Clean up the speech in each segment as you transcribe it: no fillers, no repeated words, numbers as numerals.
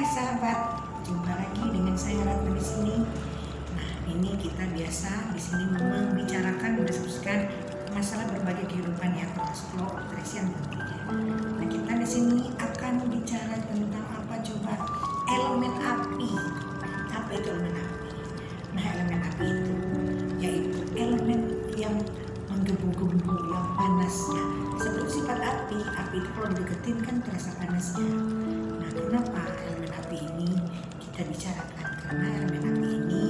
Hai sahabat, jumpa lagi dengan saya Ratna di sini. Nah, ini kita biasa di sini membicarakan, mendiskusikan masalah berbagai kehidupan yang termasuk law of attraction tentunya. Nah, kita di sini akan bicara tentang apa coba? Elemen api. Apa itu elemen api? Nah, elemen api itu yaitu elemen yang menggebu-gebu, yang panasnya. Seperti sifat api itu kalau dideketin kan terasa panasnya. Nah, kenapa elemen api ini kita bicarakan? Karena elemen api ini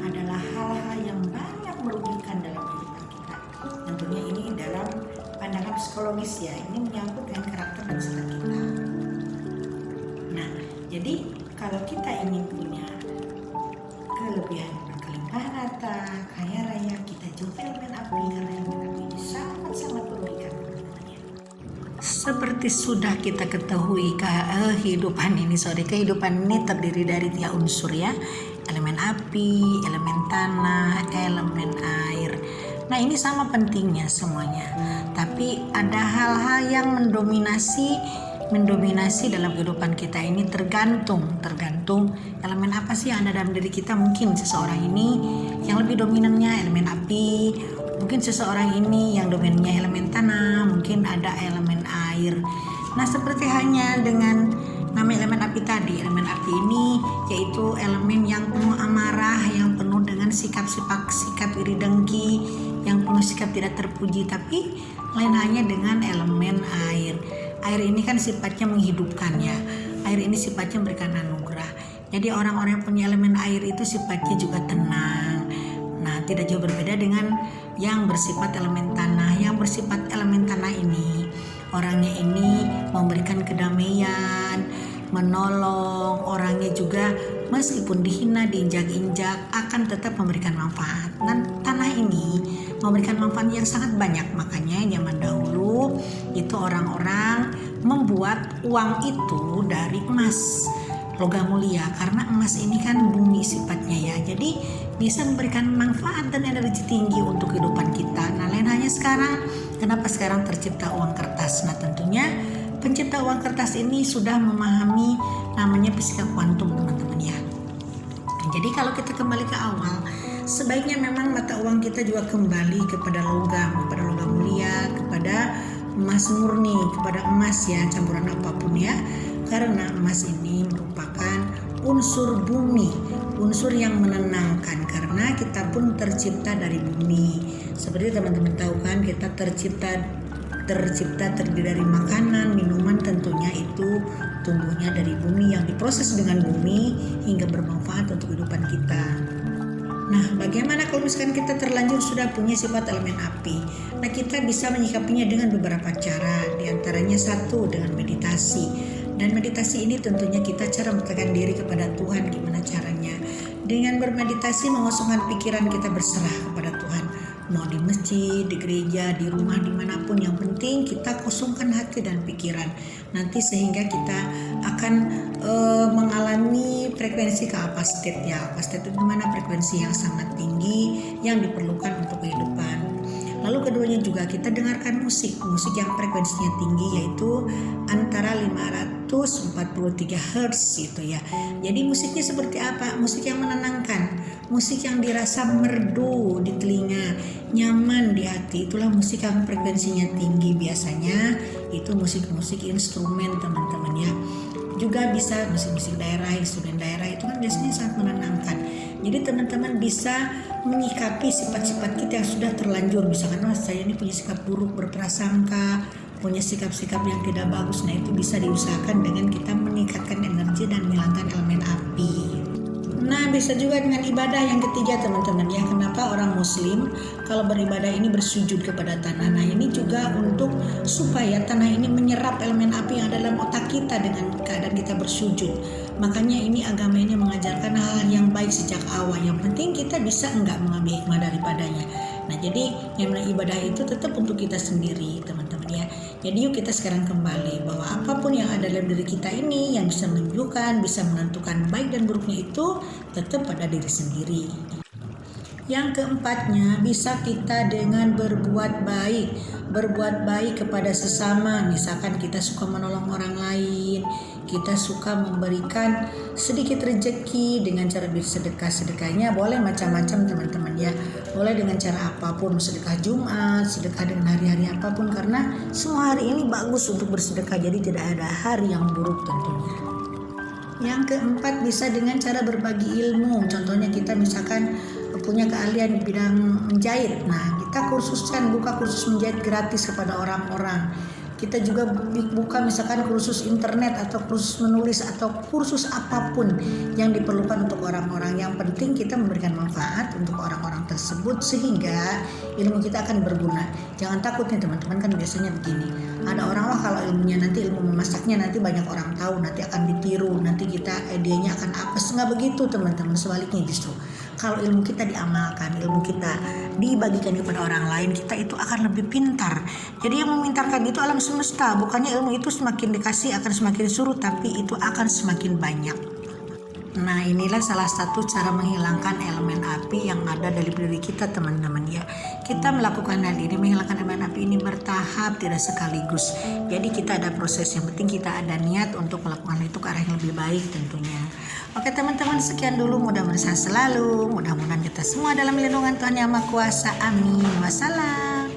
adalah hal-hal yang banyak merugikan dalam kehidupan kita. Tentunya ini dalam pandangan psikologis ya, ini menyangkut dengan karakter dan sifat kita. Nah, jadi kalau kita ingin punya kelebihan berkelimpahan harta, kaya raya, kita jauhi elemen api karena elemen api ini sangat-sangat merugikan. Seperti sudah kita ketahui kehidupan ini terdiri dari 3 unsur ya, elemen api, elemen tanah, elemen air. Nah, ini sama pentingnya semuanya, tapi ada hal-hal yang mendominasi dalam kehidupan kita ini tergantung elemen apa sih yang ada dalam diri kita. Mungkin seseorang ini yang lebih dominannya elemen api, mungkin seseorang ini yang dominannya elemen tanah, mungkin ada elemen air. Nah, seperti halnya dengan nama elemen api tadi, elemen api ini yaitu elemen yang penuh amarah, yang penuh dengan sikap iri dengki, yang penuh sikap tidak terpuji. Tapi lain halnya dengan elemen air. Air ini kan sifatnya menghidupkan ya. Air ini sifatnya memberikan anugerah. Jadi orang-orang yang punya elemen air itu sifatnya juga tenang. Nah, tidak jauh berbeda dengan yang bersifat elemen tanah. Yang bersifat elemen tanah ini, orangnya ini memberikan kedamaian, menolong. Orangnya juga meskipun dihina, diinjak-injak, akan tetap memberikan manfaat. Dan tanah ini memberikan manfaat yang sangat banyak. Makanya zaman dahulu itu orang-orang membuat uang itu dari emas, logam mulia, karena emas ini kan bumi sifatnya ya, jadi bisa memberikan manfaat dan energi tinggi untuk kehidupan kita. Nah, lain halnya sekarang, kenapa sekarang tercipta uang kertas? Nah, tentunya pencipta uang kertas ini sudah memahami namanya fisika kuantum, teman-teman ya. Jadi kalau kita kembali ke awal, sebaiknya memang mata uang kita juga kembali kepada logam mulia, kepada emas murni, kepada emas ya, campuran apapun ya. Karena emas ini merupakan unsur bumi, unsur yang menenangkan, karena kita pun tercipta dari bumi. Seperti teman-teman tahu kan, kita tercipta terdiri dari makanan, minuman, tentunya itu tumbuhnya dari bumi, yang diproses dengan bumi hingga bermanfaat untuk kehidupan kita. Nah, bagaimana kalau misalkan kita terlanjur sudah punya sifat elemen api? Nah, kita bisa menyikapinya dengan beberapa cara, diantaranya satu dengan meditasi. Dan meditasi ini tentunya kita cara mendekatkan diri kepada Tuhan. Gimana caranya? Dengan bermeditasi mengosongkan pikiran kita, berserah kepada Tuhan. Mau di masjid, di gereja, di rumah, dimanapun, yang penting kita kosongkan hati dan pikiran. Nanti sehingga kita akan mengalami frekuensi ke alpha state ya. Alpha state itu dimana frekuensi yang sangat tinggi yang diperlukan untuk kehidupan. Lalu keduanya juga kita dengarkan musik yang frekuensinya tinggi, yaitu antara 543 Hz itu ya. Jadi musiknya seperti apa? Musik yang menenangkan, musik yang dirasa merdu di telinga, nyaman di hati. Itulah musik yang frekuensinya tinggi. Biasanya itu musik-musik instrumen, teman-teman ya. Juga bisa musik-musik daerah, instrumen daerah, itu kan biasanya sangat menenangkan. Jadi teman-teman bisa menyikapi sifat-sifat kita yang sudah terlanjur. Misalkan saya ini punya sikap buruk, berprasangka, punya sikap-sikap yang tidak bagus. Nah, itu bisa diusahakan dengan kita meningkatkan energi dan menghilangkan elemen api. Nah, bisa juga dengan ibadah yang ketiga, teman-teman ya. Kenapa orang muslim kalau beribadah ini bersujud kepada tanah? Nah, ini juga untuk supaya tanah ini menyerap elemen api yang ada dalam otak kita dengan keadaan kita bersujud. Makanya ini agama ini mengajarkan hal yang baik sejak awal. Yang penting kita bisa enggak mengambil hikmah daripadanya. Nah, jadi yang namanya ibadah itu tetap untuk kita sendiri, teman-teman ya. Jadi yuk kita sekarang kembali bahwa apapun yang ada dalam diri kita ini yang bisa menunjukkan, bisa menentukan baik dan buruknya itu tetap pada diri sendiri. Yang keempatnya, bisa kita dengan berbuat baik kepada sesama. Misalkan kita suka menolong orang lain, kita suka memberikan sedikit rezeki dengan cara bersedekah-sedekahnya boleh macam-macam teman-teman ya. Boleh dengan cara apapun, sedekah Jumat, sedekah dengan hari-hari apapun, karena semua hari ini bagus untuk bersedekah, jadi tidak ada hari yang buruk tentunya. Yang keempat, bisa dengan cara berbagi ilmu. Contohnya kita misalkan punya keahlian di bidang menjahit. Nah, kita buka kursus menjahit gratis kepada orang-orang. Kita juga buka misalkan kursus internet atau kursus menulis atau kursus apapun yang diperlukan untuk orang-orang. Yang penting kita memberikan manfaat untuk orang-orang tersebut sehingga ilmu kita akan berguna. Jangan takut nih teman-teman, kan biasanya begini. Ada orang kalau ilmunya nanti ilmu memasaknya nanti banyak orang tahu, nanti akan ditiru, nanti kita idenya akan apes. Nggak begitu teman-teman, sebaliknya justru. Kalau ilmu kita diamalkan, ilmu kita dibagikan kepada orang lain, kita itu akan lebih pintar. Jadi yang memintarkan itu alam semesta, bukannya ilmu itu semakin dikasih akan semakin surut, tapi itu akan semakin banyak. Nah, inilah salah satu cara menghilangkan elemen api yang ada dalam diri kita teman-teman ya. Kita melakukan hal ini, menghilangkan elemen api ini bertahap, tidak sekaligus. Jadi kita ada proses, yang penting kita ada niat untuk melakukan itu ke arah yang lebih baik tentunya. Oke teman-teman, sekian dulu, mudah-mudahan sehat selalu, mudah-mudahan kita semua dalam lindungan Tuhan Yang Maha Kuasa. Amin. Wassalam.